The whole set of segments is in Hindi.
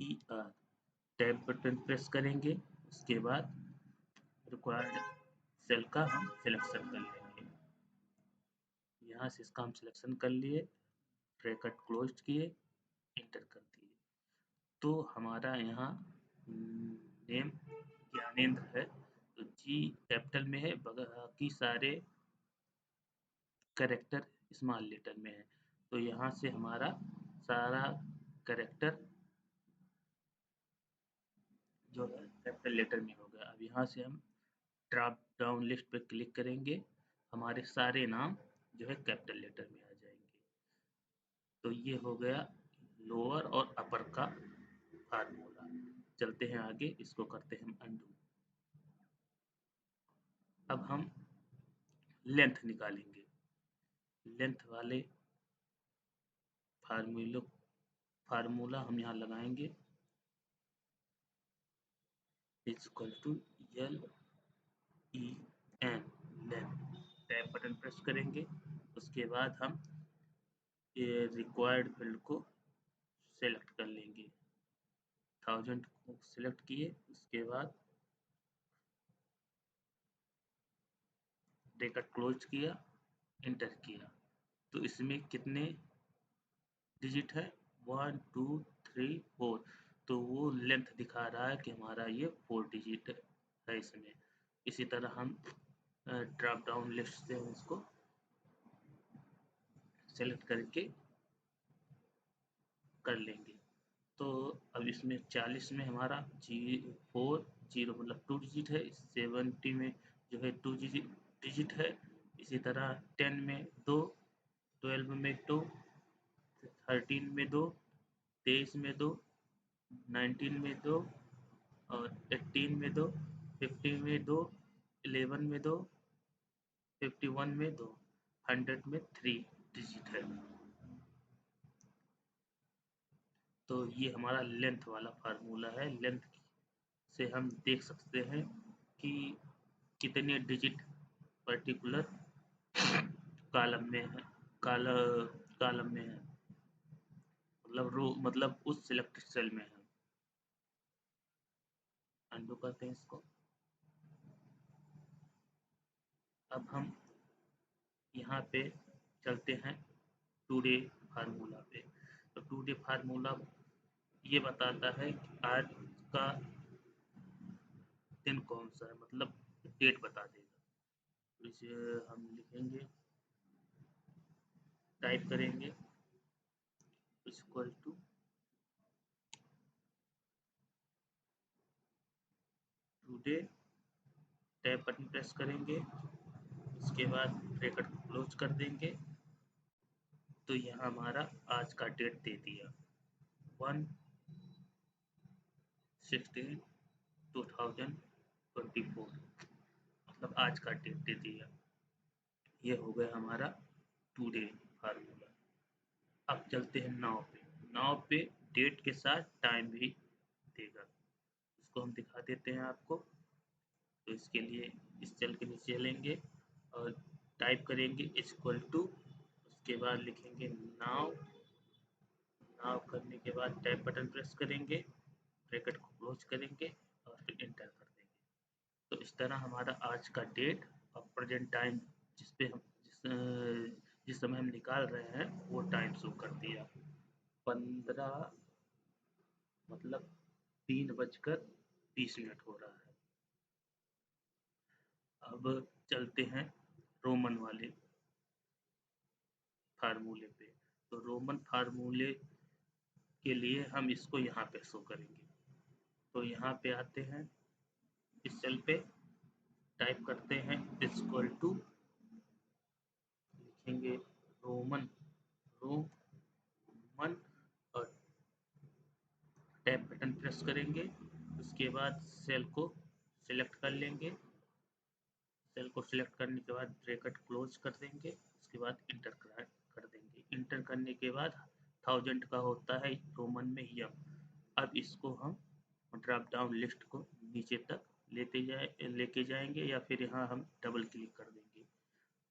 टैब बटन प्रेस करेंगे, उसके बाद रिक्वायर्ड सेल का हम सिलेक्शन कर लेंगे। यहाँ से इसका हम सिलेक्शन कर लिए, ब्रैकेट क्लोज किए, इंटर कर दिए। तो हमारा यहाँ नेम ज्ञानेंद्र है, तो जी कैपिटल में है, बाकी सारे कैरेक्टर स्मॉल लेटर में है। तो यहाँ से हमारा सारा कैरेक्टर जो है कैपिटल लेटर में हो गया। अब यहाँ से हम ड्रॉप डाउन लिस्ट पे क्लिक करेंगे, हमारे सारे नाम जो है कैपिटल लेटर में आ जाएंगे। तो ये हो गया लोअर और अपर का फार्मूला। चलते हैं आगे, इसको करते हैं हम अनडू। अब हम लेंथ निकालेंगे। लेंथ वाले फार्मूला हम यहाँ लगाएंगे, equal to L E N, length. Tab button press करेंगे, उसके बाद हम ये रिक्वायर्ड फील्ड को सेलेक्ट कर लेंगे। 1000 को सिलेक्ट किए, उसके बाद ब्रैकेट क्लोज किया, इंटर किया। तो इसमें कितने डिजिट है? 1 2 3 4। तो वो लेंथ दिखा रहा है कि हमारा ये 4 डिजिट है इसमें। इसी तरह हम ड्रॉप डाउन लिस्ट से उसको सेलेक्ट करके कर लेंगे। तो अब इसमें 40 में हमारा 4 0 मतलब 2 डिजिट है, 70 में जो है 2 डिजिट है। इसी तरह 10 में 2, 12 में 2, 13 में 2, 23 में 2, 19 में 2, और 18 में 2, 50 में 2, 11 में 2, 51 में 2, 100 में 3 डिजिट है। तो ये हमारा लेंथ वाला फार्मूला है। लेंथ से हम देख सकते हैं कि कितने डिजिट पर्टिकुलर कॉलम में है, कॉलम में है, मतलब रो, मतलब उस सिलेक्टेड सेल में है। अनडू करते हैं इसको। अब हम यहाँ पे चलते हैं टुडे फार्मूला पे। तो टुडे फार्मूला ये बताता है कि आज का दिन कौन सा है, मतलब डेट बता देगा। तो इसे हम लिखेंगे, टाइप करेंगे equal to today, tab button press करेंगे, उसके बाद ब्रैकेट क्लोज कर देंगे। तो यहाँ हमारा आज का डेट दे दिया 1/16/2024, मतलब आज का डेट दे दिया। ये हो गया हमारा टुडे फार्मूला। अब चलते हैं नाव पे। नाव पे डेट के साथ टाइम भी देगा, इसको हम दिखा देते हैं आपको। तो इसके लिए इस सेल के नीचे लेंगे और टाइप करेंगे इक्वल टू, उसके बाद लिखेंगे नाव। नाव करने के बाद टैब बटन प्रेस करेंगे, ब्रैकेट को क्लोज करेंगे और फिर इंटर कर देंगे। तो इस तरह हमारा आज का डेट और प्रेजेंट टाइम जिस पे हम जिस समय हम निकाल रहे हैं वो टाइम शो कर दिया। 15 मतलब 3:20 हो रहा है। अब चलते हैं रोमन वाले फार्मूले पे। तो रोमन फार्मूले के लिए हम इसको यहाँ पे शो करेंगे। तो यहाँ पे आते हैं, इस सेल पे टाइप करते हैं इक्वल टू, लिखेंगे रोमन, रोमन, और टैब बटन प्रेस करेंगे। उसके बाद सेल को सिलेक्ट कर लेंगे। सेल को सिलेक्ट करने के बाद ब्रैकेट क्लोज कर देंगे, उसके बाद इंटर कर देंगे। इंटर करने के बाद 1000 का होता है रोमन में यम। अब इसको हम ड्रॉप डाउन लिस्ट को नीचे तक लेके जाएंगे, या फिर यहाँ हम डबल क्लिक कर देंगे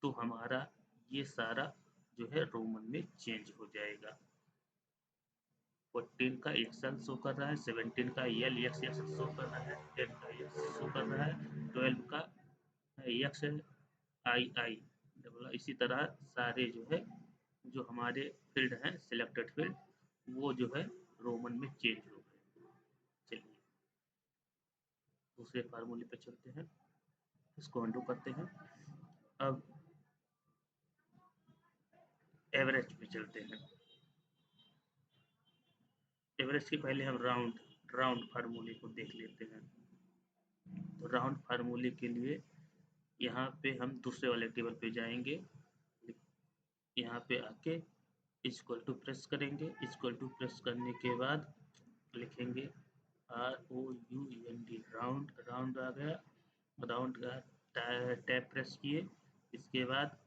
तो हमारा ये सारा जो है रोमन में चेंज हो जाएगा। 14 का एक्सल शो कर रहा है, 17 का एल एक्स एक्स शो कर रहा है, 10 का एक्स शो कर रहा है, 12 का एक्स आई आई डबल। इसी तरह सारे जो है जो हमारे फील्ड हैं सिलेक्टेड फील्ड वो जो है रोमन में चेंज हो गए। चलिए दूसरे फार्मूले पे चलते हैं, इसको अंडू करते हैं। अब एवरेज पे चलते हैं। एवरेज के पहले हम राउंड राउंड फार्मूले को देख लेते हैं। तो राउंड फार्मूले के लिए यहाँ पे हम दूसरे वाले टेबल पे जाएंगे, यहाँ पे आके इक्वल टू प्रेस करेंगे, इक्वल टू प्रेस करने के बाद लिखेंगे ROUND राउंड। राउंड आ गया, राउंड का टैब प्रेस किए, इसके बाद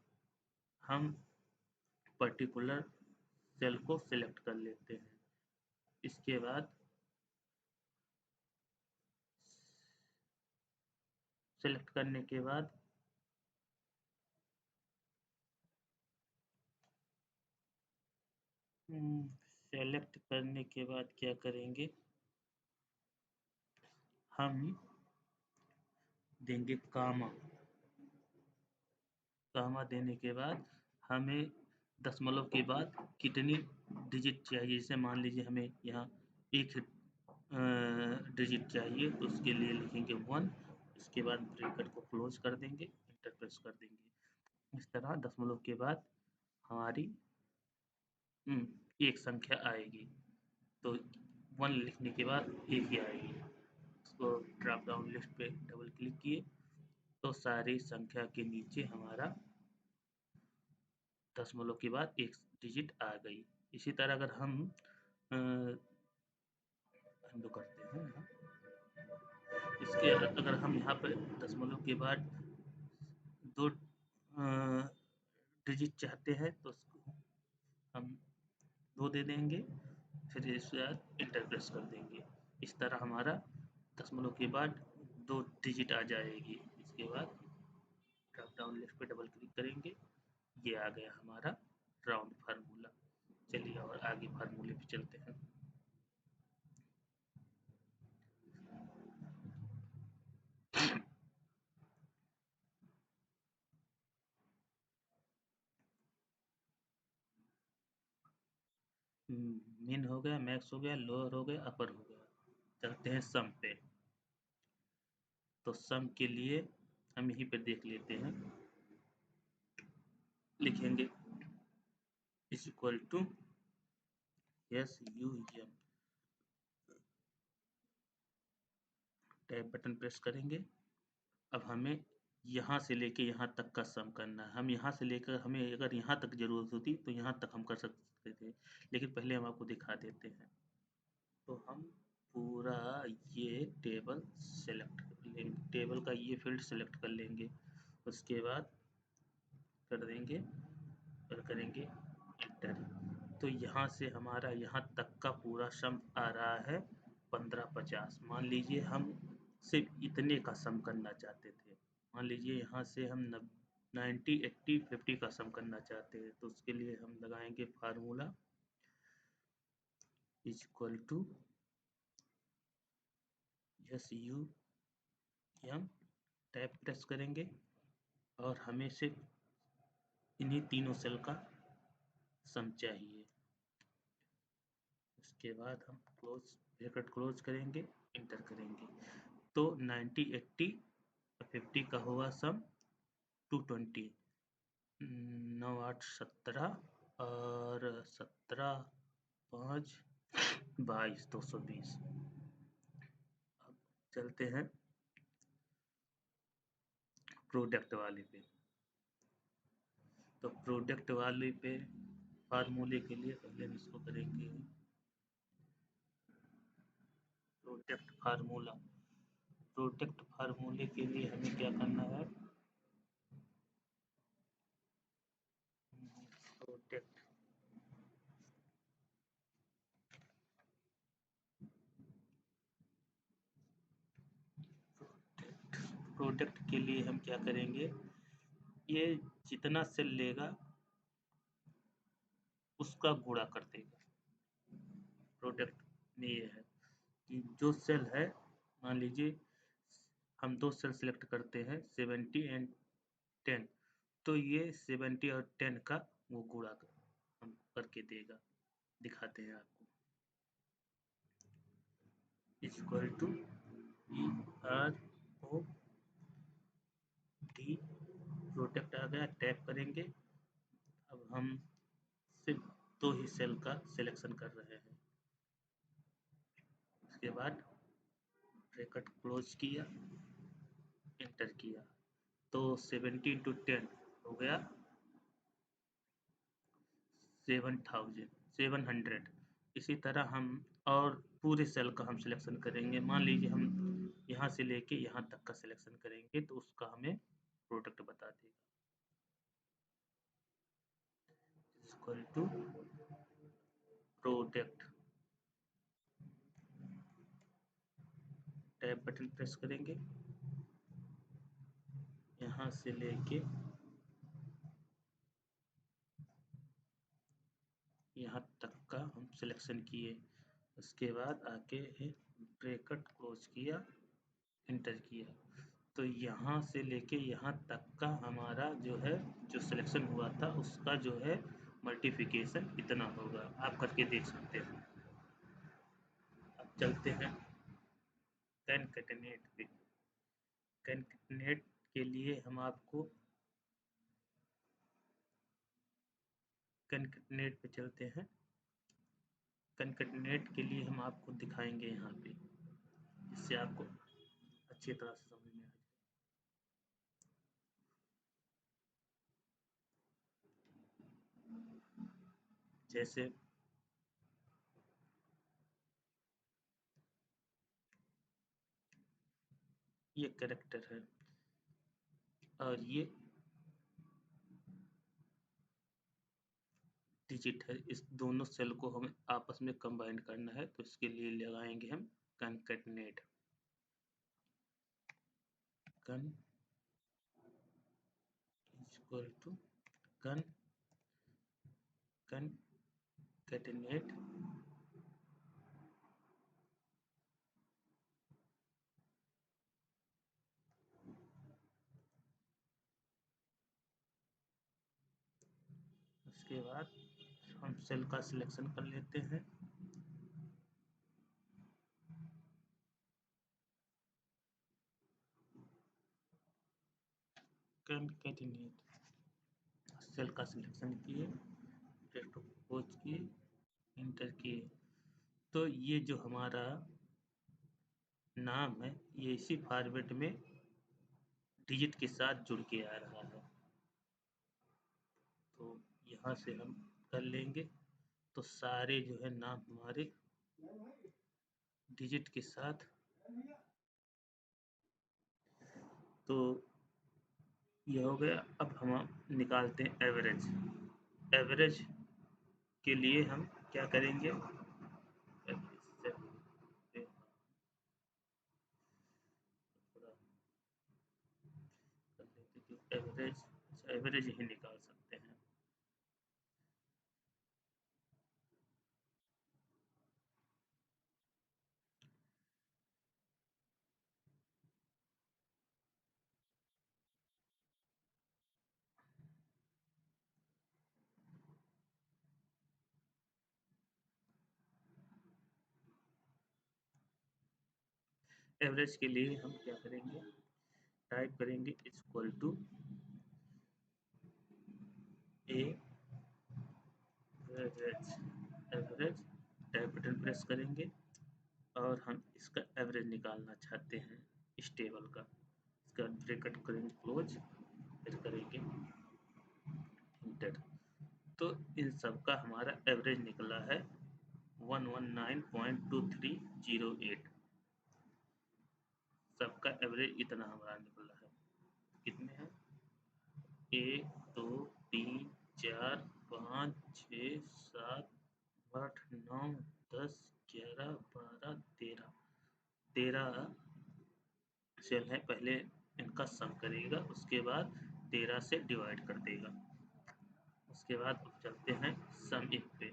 हम पर्टिकुलर सेल को सिलेक्ट कर लेते हैं। इसके बाद सिलेक्ट करने के बाद सेलेक्ट करने के बाद क्या करेंगे, हम देंगे कामा। कामा देने के बाद हमें दशमलव के बाद कितनी डिजिट चाहिए, जैसे मान लीजिए हमें यहाँ एक डिजिट चाहिए तो उसके लिए लिखेंगे 1। इसके बाद ब्रैकेट को क्लोज कर देंगे, इंटर प्रेस कर देंगे। इस तरह दशमलव के बाद हमारी एक संख्या आएगी, तो 1 लिखने के बाद एक ही आएगी। उसको ड्रॉप डाउन लिस्ट पे डबल क्लिक किए तो सारी संख्या के नीचे हमारा दशमलव के बाद एक डिजिट आ गई। इसी तरह अगर हम अंडू करते हैं यहाँ, इसके अगर हम यहाँ पर दशमलव के बाद दो डिजिट चाहते हैं तो उसको हम 2 दे देंगे, फिर इसके बाद इंटर प्रेस कर देंगे। इस तरह हमारा दशमलव के बाद 2 डिजिट आ जाएगी। इसके बाद ड्रॉप डाउन लिस्ट पे डबल क्लिक करेंगे, ये आ गया हमारा राउंड फार्मूला। चलिए और आगे फार्मूले पे चलते हैं। मिन हो गया, मैक्स हो गया, लोअर हो गया, अपर हो गया। चलते हैं सम पे। तो सम के लिए हम यहीं पे देख लेते हैं, लिखेंगे is equal to SUM, tab button press करेंगे। अब हमें यहाँ से लेके यहाँ तक का सम करना है। हम यहाँ से लेकर हमें अगर यहाँ तक ज़रूरत होती तो यहाँ तक हम कर सकते थे, लेकिन पहले हम आपको दिखा देते हैं। तो हम पूरा ये टेबल सेलेक्ट कर लेंगे, टेबल का ये फील्ड सेलेक्ट कर लेंगे। उसके बाद कर देंगे और करेंगे इंटर। तो यहाँ से हमारा यहाँ तक का पूरा सम आ रहा है 1550। मान लीजिए हम सिर्फ इतने का सम करना चाहते थे, मान लीजिए यहाँ से हम 90 80 50 का सम करना चाहते हैं, तो उसके लिए हम लगाएंगे formula is equal to SUM, tab press करेंगे और हमें सिर्फ इन्हीं तीनों सेल का सम चाहिए। उसके बाद हम ब्रैकेट क्लोज करेंगे, इंटर करेंगे। तो 90 80 50 का हुआ सम 220, 9 8 17 और 17 5 22 220। अब चलते हैं प्रोडक्ट वाले पे। तो प्रोडक्ट वाले पे फार्मूले के लिए पहले हम इसको करेंगे प्रोडक्ट फार्मूला। प्रोडक्ट फार्मूले के लिए हमें क्या करना है, प्रोडक्ट प्रोडक्ट के लिए हम क्या करेंगे, ये जितना सेल लेगा उसका गुणा कर देगा। प्रोडक्ट में ये है कि जो सेल है, मान लीजिए हम 2 सेल सिलेक्ट करते हैं 70 एंड 10, तो ये 70 और 10 का वो गुणा हम करके देगा, दिखाते हैं आपको। Equal to ERO D product आ गया, टैप करेंगे। अब हम सिर्फ 2 ही सेल का सिलेक्शन कर रहे हैं। उसके बाद ब्रैकेट क्लोज किया, एंटर किया, तो 70 × 10 हो गया 700। इसी तरह हम और पूरे सेल का हम सिलेक्शन करेंगे। मान लीजिए हम यहाँ से लेके यहाँ तक का सिलेक्शन करेंगे तो उसका हमें प्रोडक्ट बता देगा। Equal to product, tab button press करेंगे, यहाँ से लेके यहाँ तक का हम सिलेक्शन किए। उसके बाद आके ब्रैकेट क्लोज किया, एंटर किया, तो यहाँ से लेके यहाँ तक का हमारा जो है, जो सिलेक्शन हुआ था उसका जो है मल्टीप्लिकेशन इतना होगा। आप करके देख सकते हैं। अब चलते हैं कॉन्कैटिनेट पे। कॉन्कैटिनेट के लिए हम आपको कॉन्कैटिनेट पे चलते हैं। कॉन्कैटिनेट के लिए हम आपको दिखाएंगे यहाँ पे, जिससे आपको अच्छी तरह से समझ में आ जाए। जैसे ये कैरेक्टर है और ये डिजिट है, इस दोनों सेल को हमें आपस में कंबाइन करना है, तो इसके लिए लगाएंगे हम कॉन्कैटिनेट। कन इक्वल टू कॉन्कैटिनेट उसके बाद हम सेल का सिलेक्शन कर लेते हैं। कॉन्कैटिनेट, सेल का सिलेक्शन किए, टेक्स्ट को पोस्ट किए, एंटर किए, तो ये जो हमारा नाम है ये इसी फॉर्मेट में डिजिट के साथ जुड़ के आ रहा है। तो यहाँ से हम कर लेंगे, तो सारे जो है नाम हमारे डिजिट के साथ, तो ये हो गया। अब हम निकालते हैं एवरेज। एवरेज के लिए हम क्या करेंगे, एवरेज एवरेज ही निकाल सकते हैं। एवरेज के लिए हम क्या करेंगे, टाइप करेंगे equal to average. Average type button press करेंगे और हम इसका एवरेज निकालना चाहते हैं इस टेबल का। इसका ब्रैकेट करेंगे क्लोज, फिर करेंगे इंटर, तो इन सब का हमारा एवरेज निकला है 119.2308। सबका एवरेज इतना हमारा निकला है। कितने हैं, 1 2 3 4 5 6 7 8 9 10 11 12 13 13 सेल है। पहले इनका सम करेगा, उसके बाद 13 से डिवाइड कर देगा। उसके बाद अब चलते हैं सम इफ पे।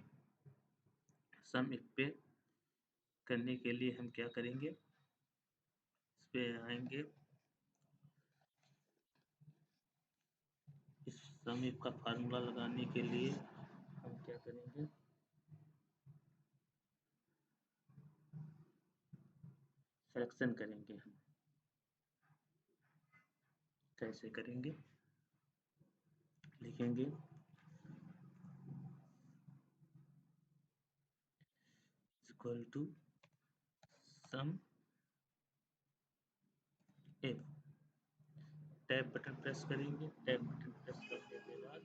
सम इफ पे करने के लिए हम क्या करेंगे, इस पे आएंगे, इस समीप का फार्मूला लगाने के लिए हम क्या करेंगे, सिलेक्शन करेंगे। हम कैसे करेंगे, लिखेंगे equal to sum if, tab button press करेंगे, टैब बटन प्रेस करने के बाद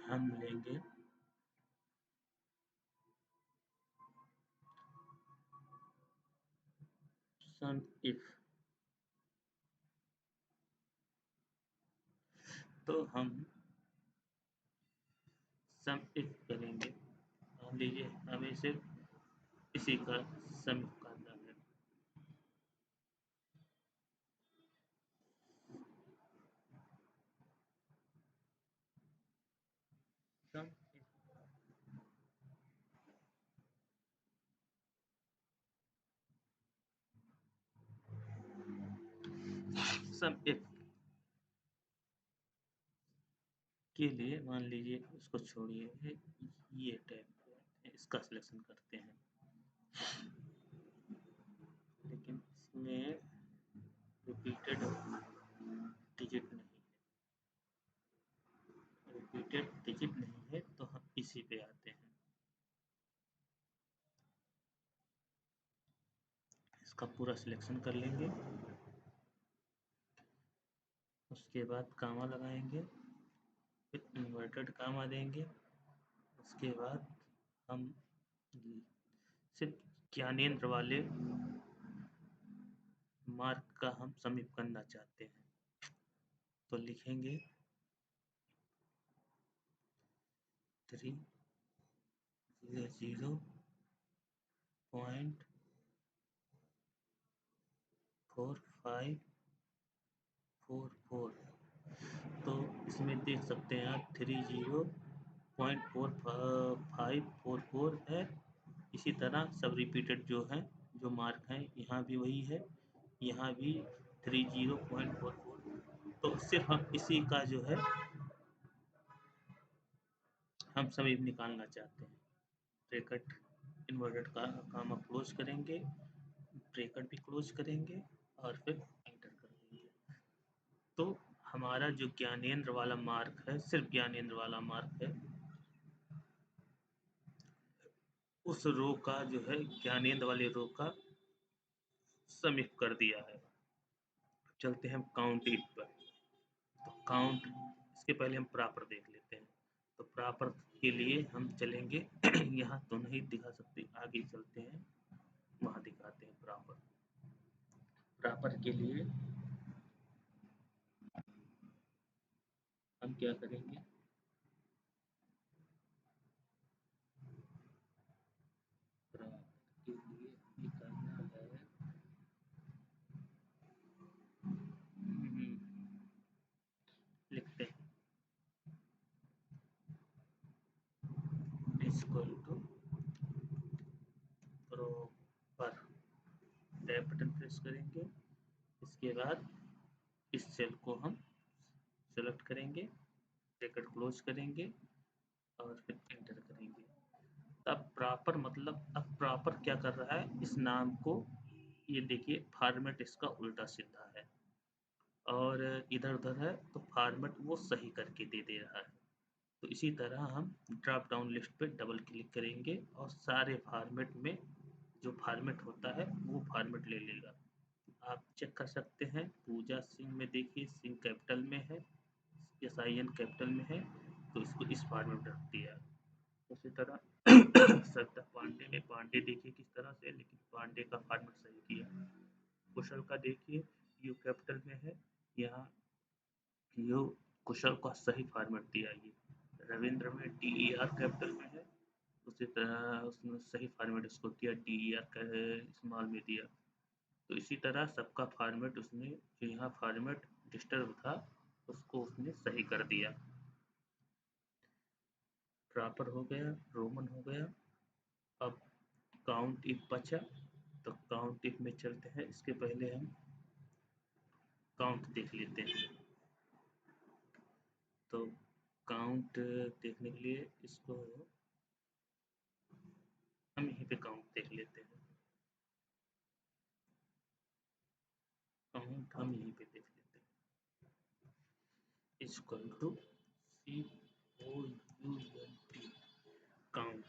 हम लेंगे सम इफ, तो हम सम इफ करेंगे। मान लीजिए हमें सिर्फ इसी का सम करना है, सम सम इफ के लिए मान लीजिए उसको छोड़िए, ये टैब इसका सिलेक्शन करते हैं, लेकिन इसमें रिपीटेड डिजिट नहीं, रिपीटेड डिजिट नहीं है, तो हम इसी पे आते हैं, इसका पूरा सिलेक्शन कर लेंगे, उसके बाद कामा लगाएंगे, फिर इन्वर्टेड कामा देंगे, उसके बाद हम सिर्फ ज्ञानेंद्र वाले मार्क का हम समीप करना चाहते हैं, तो लिखेंगे 300.4544, तो इसमें देख सकते हैं आप 30.4544 है। इसी तरह सब रिपीटेड जो है, जो मार्क हैं, यहाँ भी वही है, यहाँ भी 30.44, तो सिर्फ हम इसी का जो है हम समीप निकालना चाहते हैं। ब्रैकेट इन्वर्टेड का कामा क्लोज करेंगे, ब्रैकेट भी क्लोज करेंगे और फिर एंटर कर देंगे, तो हमारा जो ज्ञानेंद्र वाला मार्क है, सिर्फ ज्ञानेंद्र वाला मार्क है, उस रो का जो है, ज्ञानेंद्र वाले रो का समीप कर दिया है। चलते हैं हम काउंट इट पर, तो काउंट, इसके पहले हम प्रॉपर देख लेते हैं, तो प्रॉपर के लिए हम चलेंगे यहाँ तो नहीं दिखा सकते, आगे चलते हैं वहाँ दिखाते हैं प्रॉपर। प्रॉपर के लिए हम क्या करेंगे, प्रॉपर के लिए निकालना है, लिखते हैं equal to proper, tab button press करेंगे, इसके बाद इस सेल को हम सेलेक्ट करेंगे, ब्रैकेट क्लोज करेंगे और फिर एंटर करेंगे। अब प्रॉपर मतलब, अब प्रॉपर क्या कर रहा है, इस नाम को, ये देखिए फॉर्मेट इसका उल्टा सीधा है और इधर उधर है, तो फॉर्मेट वो सही करके दे दे रहा है। तो इसी तरह हम ड्रॉप डाउन लिस्ट पे डबल क्लिक करेंगे और सारे फॉर्मेट में जो फॉर्मेट होता है वो फॉर्मेट ले लेगा। आप चेक कर सकते हैं, पूजा सिंह में देखिए, सिंह कैपिटल में है, SIN कैपिटल में है, तो इसको इस फॉर्मेट में रख दिया। उसी तरह सविता पांडे में, पांडे देखिए किस तरह से, लेकिन पांडे का फॉर्मेट सही किया। कुशल का देखिए, यू कैपिटल में है, यहाँ यू कुशल का सही फॉर्मेट दिया। ये रविंद्र में DER कैपिटल में है, उसी तरह उसने सही फॉर्मेट इसको दिया, DER का स्मॉल में दिया। तो इसी तरह सबका फॉर्मेट उसने, जो यहाँ फॉर्मेट डिस्टर्ब था उसको उसने सही कर दिया। प्रॉपर हो गया, रोमन हो गया। अब काउंट इफ बचा, तो काउंट इफ में चलते हैं। इसके पहले हम काउंट देख लेते हैं। तो काउंट देखने के लिए इसको हम यहीं पे काउंट देख लेते हैं। काउंट हम यहीं पे देख लेते हैं। Equal to COUNT, count.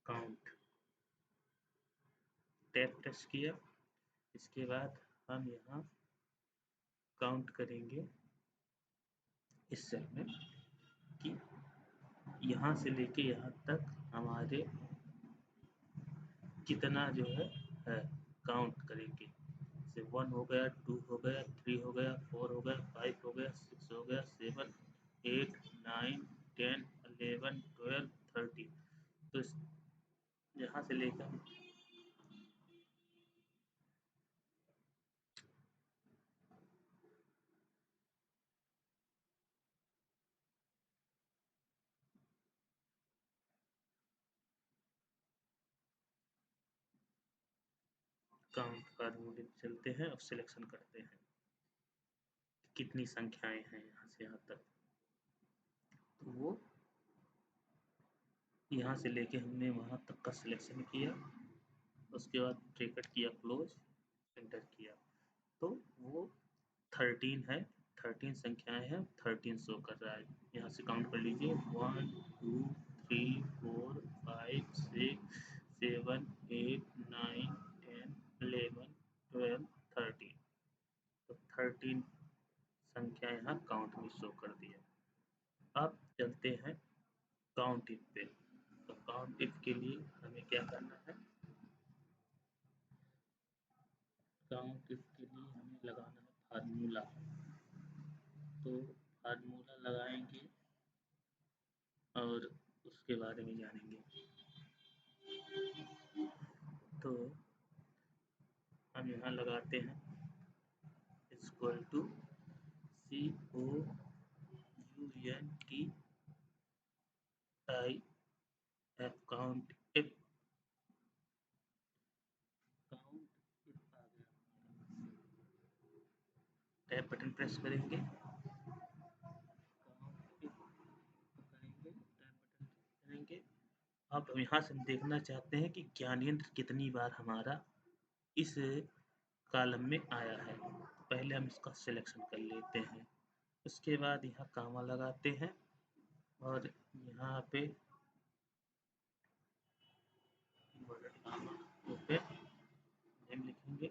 Count tab press किया। इसके बाद हम यहाँ काउंट करेंगे इस सेल में कि यहाँ से लेके यहाँ तक हमारे कितना जो है काउंट करेंगे। जैसे 1 हो गया, 2 हो गया, 3 हो गया, 4 हो गया, 5 हो गया, 6 हो गया, 7, 8, 9, 10, 11, 12, 13। तो यहाँ से लेकर काउंट फार्मूले में चलते हैं और सिलेक्शन करते हैं कितनी संख्याएं हैं यहाँ से यहाँ तक। तो वो यहाँ से लेके हमने वहाँ तक का सिलेक्शन किया। उसके बाद ब्रैकेट किया क्लोज, एंटर किया, तो वो 13 है। 13 संख्याएं हैं, 13 शो कर रहा है। यहाँ से काउंट कर लीजिए, 1 2 3 4 5 6 7 8 9 10 11 12 13। तो 13 संख्या यहाँ काउंट में शो कर दिया। अब चलते हैं काउंट इफ पे। तो काउंट इफ के लिए हमें क्या करना है? काउंट इफ के लिए हमें लगाना है फार्मूला। तो फार्मूला लगाएंगे और उसके बारे में जानेंगे। तो हम यहाँ लगाते हैं equal to COUNTIF, count if. Count if आ गया, टैब बटन प्रेस करेंगे, काउंट इफ करेंगे, टैब बटन करेंगे। अब यहाँ से हम देखना चाहते हैं कि ज्ञानेंद्र कितनी बार हमारा इस कॉलम में आया है। पहले हम इसका सिलेक्शन कर लेते हैं। उसके बाद यहाँ कामा लगाते हैं और यहाँ पे कामा पे नेम लिखेंगे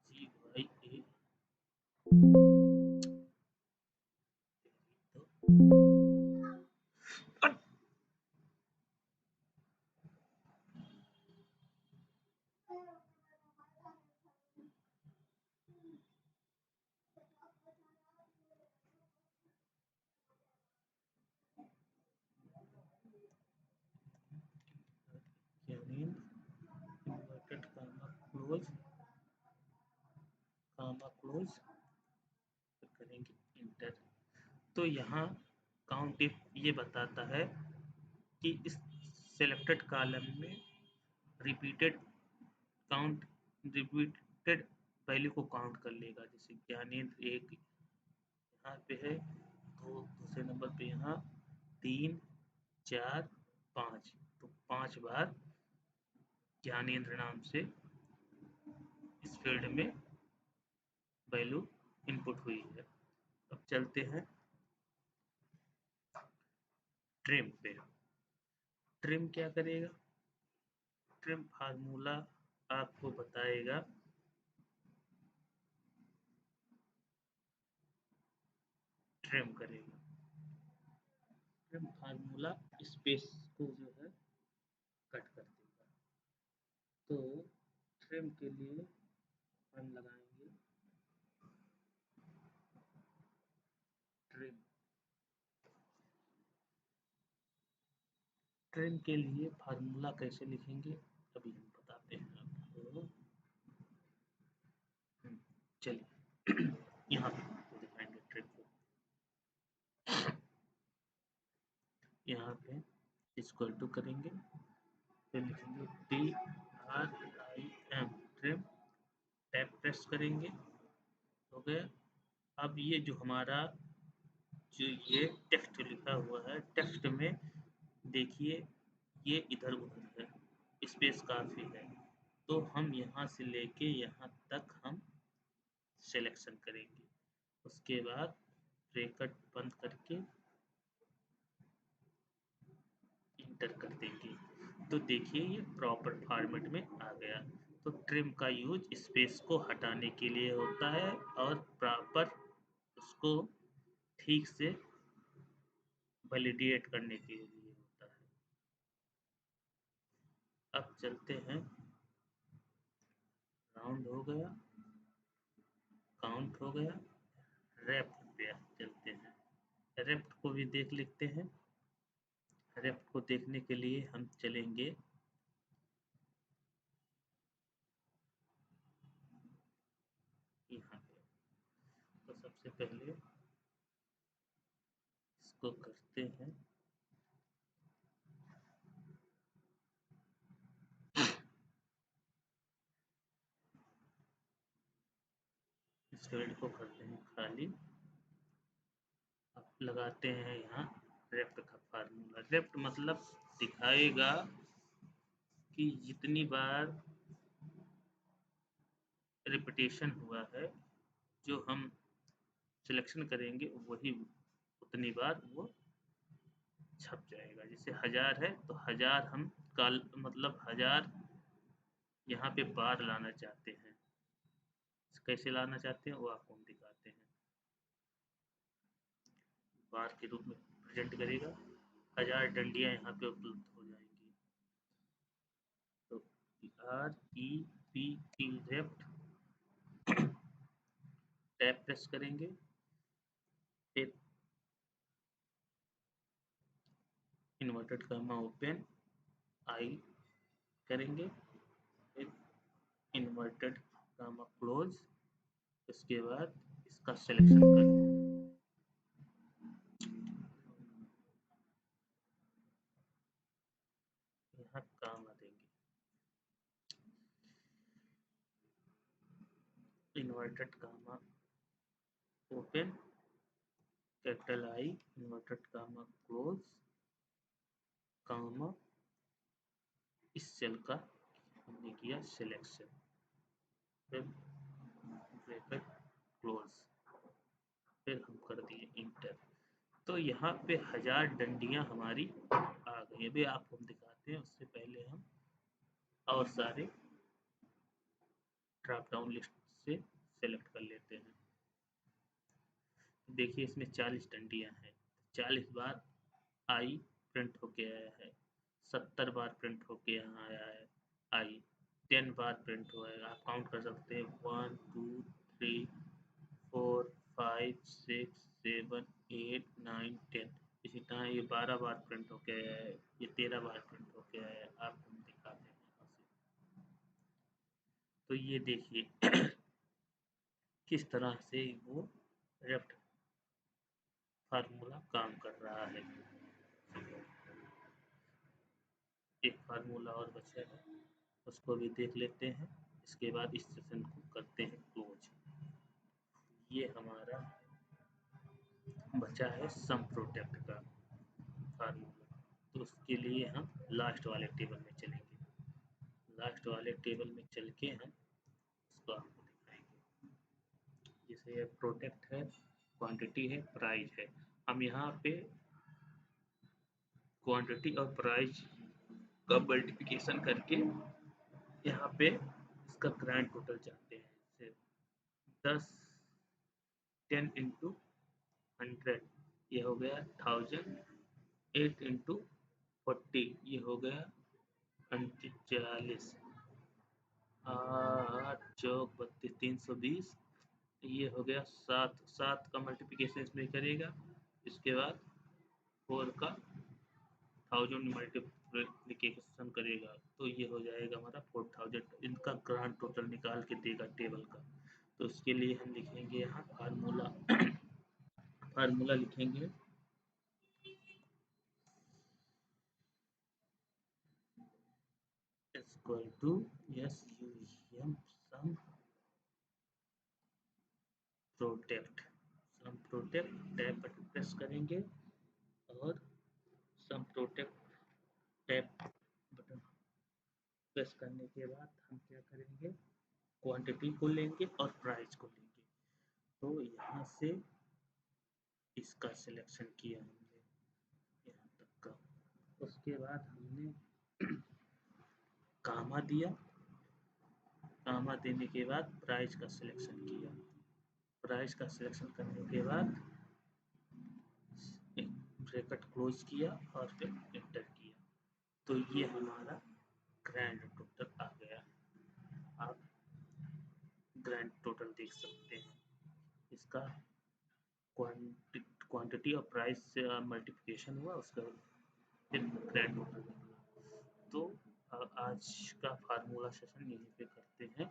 GYA। तो इन्वर्टेड कामा क्लोज, फिर करेंगे इंटर। तो यहाँ काउंट इफ ये बताता है कि इस सेलेक्टेड कॉलम में रिपीटेड काउंट रिपीटेड वैल्यू को काउंट कर लेगा। जैसे ज्ञानेंद्र एक यहाँ पे है, तो दूसरे नंबर पे यहाँ 3 4 5, तो 5 बार ज्ञानेंद्र नाम से इस फील्ड में वैल्यू इनपुट हुई है। अब चलते हैं ट्रिम पे। ट्रिम क्या करेगा? ट्रिम फार्मूला आपको बताएगा ट्रिम करेगा। ट्रिम फार्मूला स्पेस को जो है कट कर देगा। तो ट्रिम के लिए हम लगाएंगे ट्रिम। ट्रिम के लिए फार्मूला कैसे लिखेंगे अभी हम बताते हैं आपको। चलिए यहाँ पे दिखाएंगे ट्रिम को। यहाँ पे इक्वल टू करेंगे, फिर लिखेंगे TRIM, ट्रिम, टैब प्रेस करेंगे, हो गया। अब ये जो हमारा जो ये टेक्स्ट लिखा हुआ है, टेक्स्ट में देखिए ये इधर उधर है, स्पेस काफ़ी है, तो हम यहाँ से लेके यहाँ तक हम सिलेक्शन करेंगे। उसके बाद ब्रैकेट बंद करके इंटर कर देंगे, तो देखिए ये प्रॉपर फॉर्मेट में आ गया। तो ट्रिम का यूज स्पेस को हटाने के लिए होता है और प्रॉपर उसको ठीक से वैलिडेट करने के लिए होता है। अब चलते हैं, राउंड हो गया, काउंट हो गया, रेप्ट पे चलते हैं, रेप्ट को भी देख लेते हैं। रेप्ट को देखने के लिए हम चलेंगे यहाँ पे। तो सबसे पहले इसको करते हैं, इस फील्ड को करते हैं खाली, अब लगाते हैं यहाँ रेप्ट का फार्मूला। रेप्ट मतलब दिखाएगा कि जितनी बार रिपीटेशन हुआ है, जो हम सिलेक्शन करेंगे वही उतनी बार वो छप जाएगा। जैसे 1000 है तो 1000 हम काल मतलब 1000 यहाँ पे बार लाना चाहते हैं, कैसे लाना चाहते हैं वो आपको हम दिखाते हैं। बार के रूप में प्रेजेंट करेगा, 1000 डंडियाँ यहाँ पे उपलब्ध हो जाएंगी। तो REPT रेप्ट, टैब प्रेस करेंगे, फिर इन्वर्टेड कॉमा ओपन आई करेंगे, फिर इन्वर्टेड कॉमा क्लोज, उसके बाद इसका सिलेक्शन करेंगे, यहाँ कॉमा देंगे, inverted comma open, capital I, inverted comma close, comma इस सेल का हमने किया सिलेक्शन, फिर ब्रैकेट क्लोज, फिर हम कर दिए इंटर। तो यहाँ पे 1000 डंडियाँ हमारी आ गई। अभी आपको हम दिखाते हैं, उससे पहले हम और सारे ड्रॉप डाउन लिस्ट से सेलेक्ट कर लेते हैं। देखिए इसमें 40 डंडियाँ हैं, 40 बार आई प्रिंट होके आया है, 70 बार प्रिंट होके यहाँ आया है आई, 10 बार प्रिंट हुआ है। आप काउंट कर सकते हैं 1 2 3 4 5 6 7 8 9 10। इसी तरह ये 12 बार प्रिंट होके आया है, ये 13 बार प्रिंट होके आया है। आपको हम दिखाते हैं यहाँ से। तो ये देखिए किस तरह से वो रेफ्ट फार्मूला काम कर रहा है। एक फार्मूला और बचा है, उसको भी देख लेते हैं, इसके बाद इस सेशन को करते हैं क्लोज। ये हमारा बचा है सम प्रोडक्ट का फार्मूला, तो उसके लिए हम लास्ट वाले टेबल में चलेंगे। लास्ट वाले टेबल में चल के हम उसको आपको दिखाएंगे। जैसे ये प्रोडक्ट है, क्वांटिटी है, प्राइस है, हम यहाँ पे क्वांटिटी और प्राइस का मल्टीप्लिकेशन करके यहाँ पे इसका ग्रैंड टोटल चाहते हैं। जैसे 10 10 इंटू 100 ये हो गया 1000, 8 इंटू 40 ये हो गया 39, 8 चौक 32 320, ये हो गया 7 7 का मल्टीप्लिकेशन इसमें करेगा, इसके बाद 4 का 1000 मल्टीप्लिकेशन करेगा, तो ये हो जाएगा हमारा 4000। इनका ग्रांड टोटल निकाल के देगा टेबल का। तो उसके लिए हम लिखेंगे यहाँ फार्मूला, फार्मूला लिखेंगे equal to SUM sum product tab button press करेंगे और sum product tab button press करने के बाद हम क्या करेंगे, क्वांटिटी को लेंगे और प्राइस को लेंगे। तो यहाँ से इसका सिलेक्शन किया हमने यहाँ तक का, उसके बाद हमने कामा दिया, कामा देने के बाद प्राइस का सिलेक्शन किया, प्राइस का सिलेक्शन करने के बाद ब्रैकेट क्लोज किया और फिर एंटर किया। तो ये हमारा ग्रैंड टोटल आ गया। आप ग्रैंड टोटल देख सकते हैं, इसका क्वांटिटी और प्राइस से मल्टीप्लिकेशन हुआ, उसका फिर ग्रैंड टोटल निकला। तो आज का फार्मूला सेशन यहीं पे करते हैं।